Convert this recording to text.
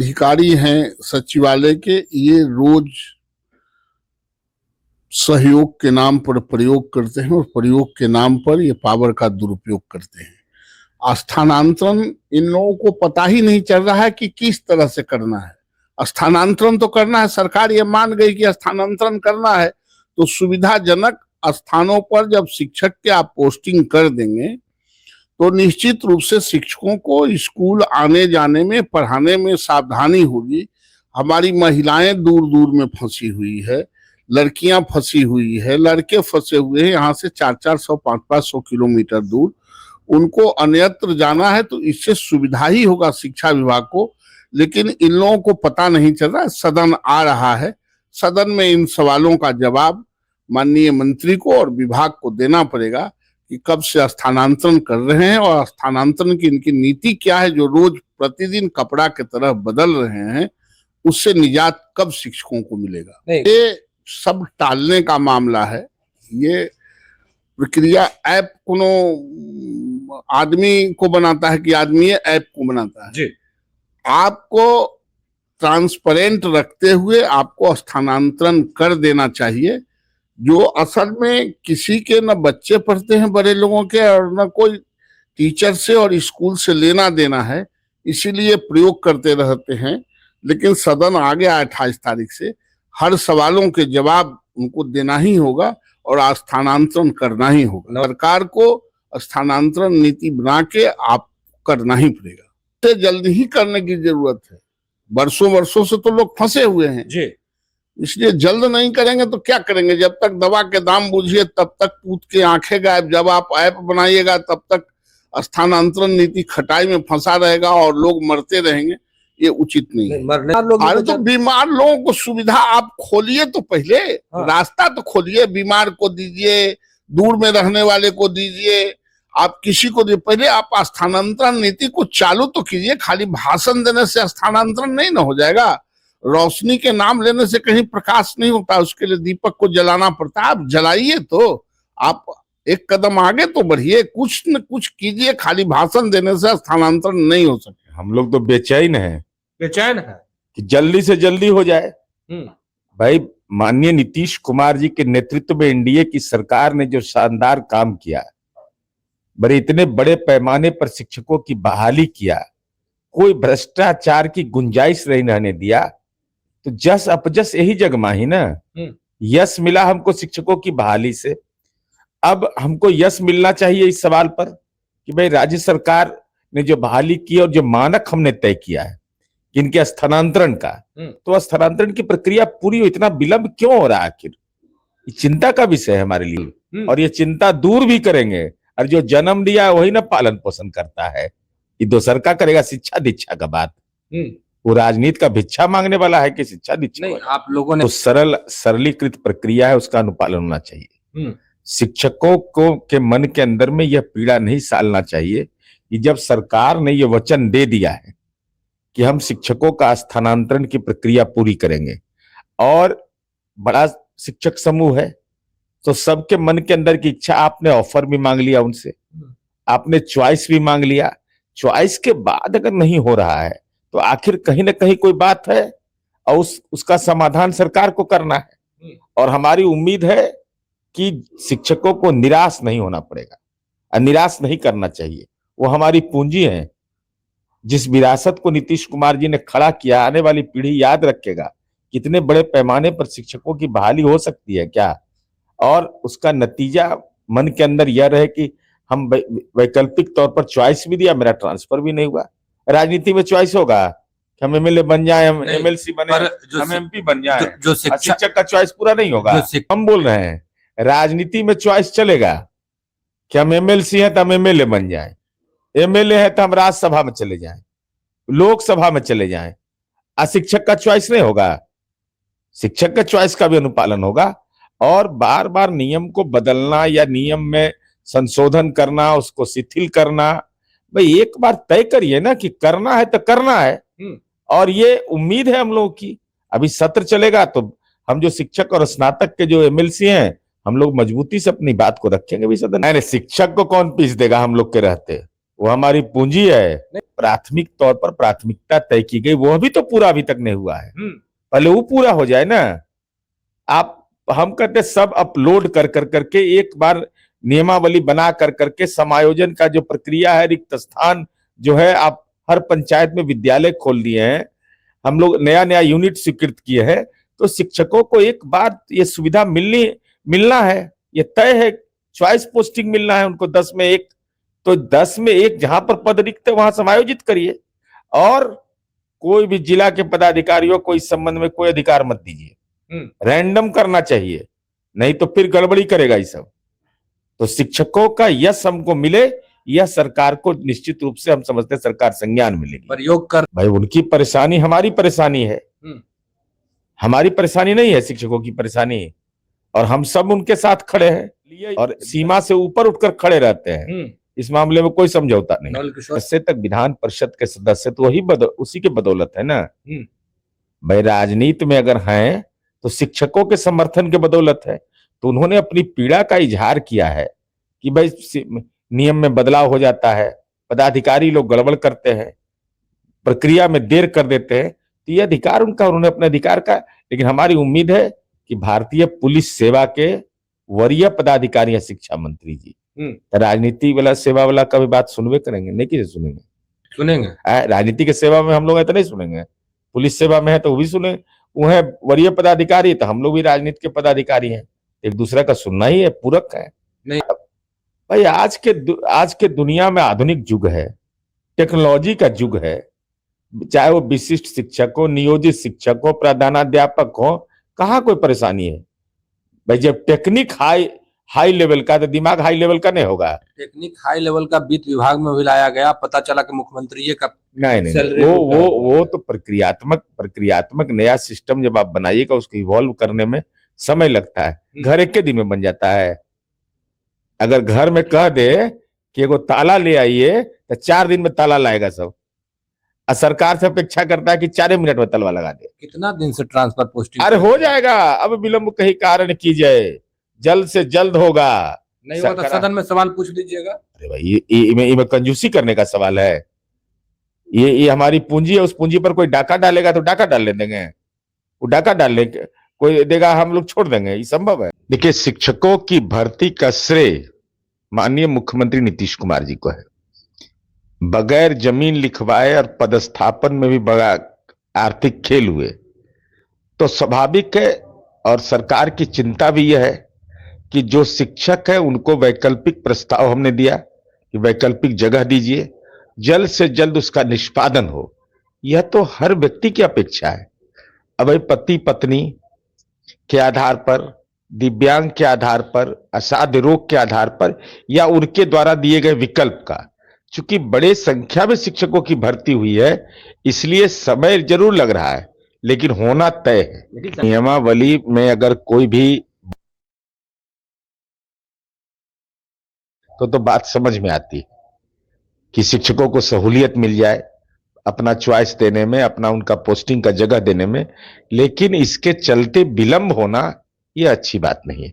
अधिकारी हैं सचिवालय के, ये रोज सहयोग के नाम पर प्रयोग करते हैं और प्रयोग के नाम पर ये पावर का दुरुपयोग करते हैं। स्थानांतरण इन लोगों को पता ही नहीं चल रहा है कि किस तरह से करना है। स्थानांतरण तो करना है, सरकार ये मान गई कि स्थानांतरण करना है, तो सुविधाजनक स्थानों पर जब शिक्षक के आप पोस्टिंग कर देंगे तो निश्चित रूप से शिक्षकों को स्कूल आने जाने में, पढ़ाने में सावधानी होगी। हमारी महिलाएं दूर दूर में फंसी हुई है, लड़कियां फंसी हुई है, लड़के फंसे हुए हैं यहाँ से 400-400, 500-500 किलोमीटर दूर। उनको अन्यत्र जाना है, तो इससे सुविधा ही होगा शिक्षा विभाग को। लेकिन इन लोगों को पता नहीं चल रहा है। सदन आ रहा है, सदन में इन सवालों का जवाब माननीय मंत्री को और विभाग को देना पड़ेगा कि कब से स्थानांतरण कर रहे हैं और स्थानांतरण की इनकी नीति क्या है, जो रोज प्रतिदिन कपड़ा की तरह बदल रहे हैं, उससे निजात कब शिक्षकों को मिलेगा। ये सब टालने का मामला है। ये प्रक्रिया ऐप कोनो आदमी को बनाता है कि आदमी ऐप को बनाता है जी। आपको ट्रांसपेरेंट रखते हुए आपको स्थानांतरण कर देना चाहिए। जो असल में किसी के न बच्चे पढ़ते हैं बड़े लोगों के, और न कोई टीचर से और स्कूल से लेना देना है, इसीलिए प्रयोग करते रहते हैं। लेकिन सदन आ गया 28 तारीख से, हर सवालों के जवाब उनको देना ही होगा और स्थानांतरण करना ही होगा। सरकार को स्थानांतरण नीति बना के आप करना ही पड़ेगा। इसे जल्दी ही करने की जरूरत है। वर्षों वर्षों से तो लोग फंसे हुए हैं जी, इसलिए जल्द नहीं करेंगे तो क्या करेंगे। जब तक दवा के दाम बूझिए तब तक पूत के आंखें गायब। जब आप ऐप बनाइएगा तब तक स्थानांतरण नीति खटाई में फंसा रहेगा और लोग मरते रहेंगे। ये उचित नहीं है। अरे तो बीमार लोगों को सुविधा आप खोलिए, तो पहले रास्ता तो खोलिए। बीमार को दीजिए, दूर में रहने वाले को दीजिए, आप किसी को दीजिए। पहले आप स्थानांतरण नीति को चालू तो कीजिए। खाली भाषण देने से स्थानांतरण नहीं ना हो जाएगा। रोशनी के नाम लेने से कहीं प्रकाश नहीं होता, उसके लिए दीपक को जलाना पड़ता है। आप जलाइए, तो आप एक कदम आगे तो बढ़िए, कुछ न कुछ कीजिए। खाली भाषण देने से स्थानांतरण नहीं हो सकता। हम लोग तो बेचैन है कि जल्दी से जल्दी हो जाए। भाई, माननीय नीतीश कुमार जी के नेतृत्व में एनडीए की सरकार ने जो शानदार काम किया, बड़े इतने बड़े पैमाने पर शिक्षकों की बहाली किया, कोई भ्रष्टाचार की गुंजाइश नहीं रहने दिया, तो जस अपजस यही जगमाही ना। यश मिला हमको शिक्षकों की बहाली से, अब हमको यश मिलना चाहिए इस सवाल पर कि भाई राज्य सरकार ने जो बहाली की और जो मानक हमने तय किया है इनके स्थानांतरण का, तो स्थानांतरण की प्रक्रिया पूरी हो, इतना विलंब क्यों हो रहा है आखिर? ये चिंता का विषय है हमारे लिए, और ये चिंता दूर भी करेंगे। और जो जन्म दिया है वही ना पालन पोषण करता है। ये दोसर का करेगा शिक्षा दीक्षा का बात। वो राजनीति का भिक्षा मांगने वाला है कि शिक्षा दीक्षा नहीं। आप लोगों ने तो सरलीकृत प्रक्रिया है, उसका अनुपालन होना चाहिए। शिक्षकों को के मन के अंदर में यह पीड़ा नहीं सालना चाहिए कि जब सरकार ने यह वचन दे दिया है कि हम शिक्षकों का स्थानांतरण की प्रक्रिया पूरी करेंगे, और बड़ा शिक्षक समूह है, तो सबके मन के अंदर की इच्छा, आपने ऑफर भी मांग लिया उनसे, आपने चॉइस भी मांग लिया। चॉइस के बाद अगर नहीं हो रहा है तो आखिर कहीं ना कहीं कोई बात है, और उसका समाधान सरकार को करना है। और हमारी उम्मीद है कि शिक्षकों को निराश नहीं होना पड़ेगा और निराश नहीं करना चाहिए। वो हमारी पूंजी है। जिस विरासत को नीतीश कुमार जी ने खड़ा किया, आने वाली पीढ़ी याद रखेगा कितने बड़े पैमाने पर शिक्षकों की बहाली हो सकती है क्या, और उसका नतीजा मन के अंदर यह रहे कि हम वैकल्पिक तौर पर चॉइस भी दिया, मेरा ट्रांसफर भी नहीं हुआ। राजनीति में चॉइस होगा कि हम एमएलए बन जाए, हम एमएलसी बने, हम एमपी बन जाए, जो शिक्षक का चॉइस पूरा नहीं होगा। हम बोल रहे हैं राजनीति में चॉइस चलेगा कि हम एमएलसी हैं तो हम एमएलए बन जाए, एमएलए है तो हम राज्यसभा में चले जाएं, लोकसभा में चले जाएं। शिक्षक का चॉइस नहीं होगा। शिक्षक का चॉइस का भी अनुपालन होगा, और बार बार नियम को बदलना या नियम में संशोधन करना, उसको शिथिल करना, भाई एक बार तय करिए ना कि करना है तो करना है। और ये उम्मीद है हम लोगों की, अभी सत्र चलेगा तो हम जो शिक्षक और स्नातक के जो एमएलसी हैं, हम लोग मजबूती से अपनी बात को रखेंगे भी सदन। अरे शिक्षक को कौन पीस देगा, हम लोग के रहते वो हमारी पूंजी है। प्राथमिक तौर पर प्राथमिकता तय की गई, वो भी तो पूरा अभी तक नहीं हुआ है। पहले वो पूरा हो जाए ना। हम कहते सब अपलोड कर करके एक बार नियमावली बना कर करके समायोजन का जो प्रक्रिया है, रिक्त स्थान जो है, आप हर पंचायत में विद्यालय खोल दिए हैं, हम लोग नया नया यूनिट स्वीकृत किए हैं, तो शिक्षकों को एक बार ये सुविधा मिलना है, ये तय है। चॉइस पोस्टिंग मिलना है उनको 10 में 1, तो 10 में 1 जहां पर पद रिक्त है वहां समायोजित करिए। और कोई भी जिला के पदाधिकारियों को इस संबंध में कोई अधिकार मत दीजिए, रैंडम करना चाहिए, नहीं तो फिर गड़बड़ी करेगा ये सब। तो शिक्षकों का यश हमको मिले, यह सरकार को निश्चित रूप से हम समझते हैं सरकार संज्ञान मिलेगी। प्रयोग कर भाई उनकी परेशानी हमारी परेशानी है, हमारी परेशानी नहीं है, शिक्षकों की परेशानी है। और हम सब उनके साथ खड़े हैं और सीमा से ऊपर उठकर खड़े रहते हैं। इस मामले में कोई समझौता नहीं। इससे तक विधान परिषद के सदस्य तो वही उसी के बदौलत है ना। भाई राजनीति में अगर हैं तो शिक्षकों के समर्थन के बदौलत है। तो उन्होंने अपनी पीड़ा का इजहार किया है कि भाई नियम में बदलाव हो जाता है, पदाधिकारी लोग गड़बड़ करते हैं, प्रक्रिया में देर कर देते हैं, तो ये अधिकार उनका, उन्होंने अपने अधिकार का। लेकिन हमारी उम्मीद है कि भारतीय पुलिस सेवा के वरीय पदाधिकारी हैं शिक्षा मंत्री जी, राजनीति वाला सेवा वाला कभी बात सुनवे करेंगे? नहीं किसे सुनेंगे? राजनीति के सेवा में हम लोग है तो नहीं सुनेंगे, पुलिस सेवा में है तो वो भी सुने। वो है वरीय पदाधिकारी, तो हम लोग भी राजनीति के पदाधिकारी हैं, एक दूसरे का सुनना ही है, पूरक है। नहीं भाई आज के दुनिया में आधुनिक युग है, टेक्नोलॉजी का युग है, चाहे वो विशिष्ट शिक्षक हो, नियोजित शिक्षक हो, प्रधानाध्यापक हो, कहाँ कोई परेशानी है? भाई जब टेक्निक हाई लेवल का, तो दिमाग हाई लेवल का नहीं होगा। टेक्निक हाई लेवल का वित्त विभाग में भी लाया गया, पता चला कि मुख्यमंत्री जी का नहीं वो तो प्रक्रियात्मक नया सिस्टम जब आप बनाइएगा, उसको इवॉल्व करने में समय लगता है। घर एक के दिन में बन जाता है। अगर घर में कह दे कि एगो ताला ले आइए तो 4 दिन में ताला लाएगा सब, और सरकार से अपेक्षा करता है कि 4 मिनट में ताला लगा दे। कितना दिन से ट्रांसफर पोस्टिंग? अरे हो जाएगा, अब विलंब कहीं कारण कीजिए, जल्द से जल्द होगा। नहीं हुआ तो सदन में सवाल पूछ लीजिएगा। अरे भाई ये कंजूसी करने का सवाल है। ये हमारी पूंजी है, उस पूंजी पर कोई डाका डालेगा तो डाका डाल देंगे, वो डाका डालने कोई देगा, हम लोग छोड़ देंगे, ये संभव है? देखिए, शिक्षकों की भर्ती का श्रेय माननीय मुख्यमंत्री नीतीश कुमार जी को है। बगैर जमीन लिखवाए और पदस्थापन में भी बड़ा आर्थिक खेल हुए, तो स्वाभाविक है। और सरकार की चिंता भी यह है कि जो शिक्षक है उनको वैकल्पिक प्रस्ताव हमने दिया कि वैकल्पिक जगह दीजिए, जल्द से जल्द उसका निष्पादन हो। यह तो हर व्यक्ति की अपेक्षा है। अब पति पत्नी के आधार पर, दिव्यांग के आधार पर, असाध्य रोग के आधार पर, या उनके द्वारा दिए गए विकल्प का, चूंकि बड़े संख्या में शिक्षकों की भर्ती हुई है, इसलिए समय जरूर लग रहा है, लेकिन होना तय है। नियमावली में अगर कोई भी तो बात समझ में आती है कि शिक्षकों को सहूलियत मिल जाए अपना चॉइस देने में, अपना उनका पोस्टिंग का जगह देने में, लेकिन इसके चलते विलंब होना यह अच्छी बात नहीं है।